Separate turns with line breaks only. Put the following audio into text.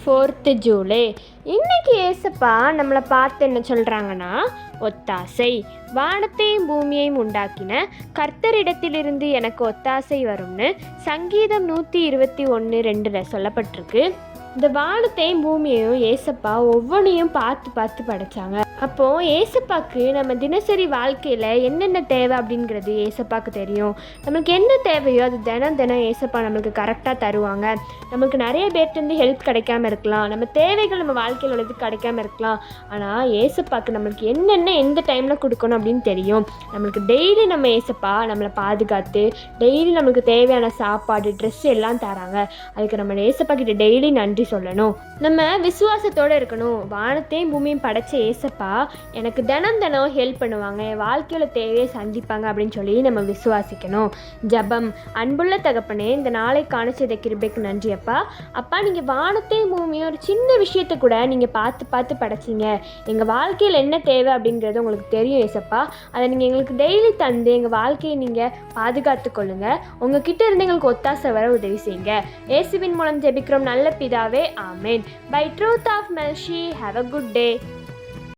4th July. இன்னைக்கு ஏசப்பா நம்மளை பார்த்து என்ன சொல்கிறாங்கன்னா, ஒத்தாசை. வானத்தையும் பூமியையும் உண்டாக்கின கர்த்தரிடத்திலிருந்து எனக்கு ஒத்தாசை வரும்னு சங்கீதம் 121:2 சொல்லப்பட்டிருக்கு. இந்த வானத்தையும் பூமியையும் ஏசப்பா ஒவ்வொன்றையும் பார்த்து பார்த்து படைச்சாங்க. அப்போது ஏசப்பாக்கு நம்ம தினசரி வாழ்க்கையில் என்னென்ன தேவை அப்படிங்கிறது ஏசப்பாக்கு தெரியும். நம்மளுக்கு என்ன தேவையோ அது தினம் ஏசப்பா நம்மளுக்கு கரெக்டாக தருவாங்க. நம்மளுக்கு நிறைய பேர்ட்டேருந்து ஹெல்ப் கிடைக்காம இருக்கலாம், நம்ம தேவைகள் நம்ம வாழ்க்கையில் உள்ளது கிடைக்காம இருக்கலாம். ஆனால் ஏசப்பாக்கு நம்மளுக்கு என்னென்ன எந்த டைமில் கொடுக்கணும் அப்படின்னு தெரியும். நம்மளுக்கு டெய்லி நம்ம ஏசப்பா நம்மளை பாதுகாத்து டெய்லி நம்மளுக்கு தேவையான சாப்பாடு, ட்ரெஸ் எல்லாம் தராங்க. அதுக்கு நம்ம ஏசப்பா கிட்ட டெய்லி நன்றி சொல்லணும். நம்ம விசுவாசத்தோடு இருக்கணும். வானத்தையும் பூமியும் படைச்ச ஏசப்பா எனக்கு தினம் ஹெல்ப் பண்ணுவாங்க, என் வாழ்க்கையில் தேவையை சந்திப்பாங்க அப்படின்னு சொல்லி நம்ம விசுவாசிக்கணும். ஜபம். அன்புள்ள தகப்பனே, இந்த நாளை காணிச்சதை கிருபைக்கு நன்றி அப்பா. அப்பா, நீங்கள் வானத்தையும் பூமியும் ஒரு சின்ன விஷயத்தை கூட நீங்கள் பார்த்து படைச்சிங்க. எங்கள் வாழ்க்கையில் என்ன தேவை அப்படிங்கிறது உங்களுக்கு தெரியும் ஏசப்பா. அதை நீங்கள் எங்களுக்கு டெய்லி தந்து எங்கள் வாழ்க்கையை நீங்கள் பாதுகாத்து கொள்ளுங்கள். உங்ககிட்ட இருந்து எங்களுக்கு ஒத்தாசை வர உதவி செய்யுங்க. இயேசுவின் மூலம் ஜெபிக்கிறோம் நல்ல பிதாவே, ஆமேன். By truth of mercy, have a good day.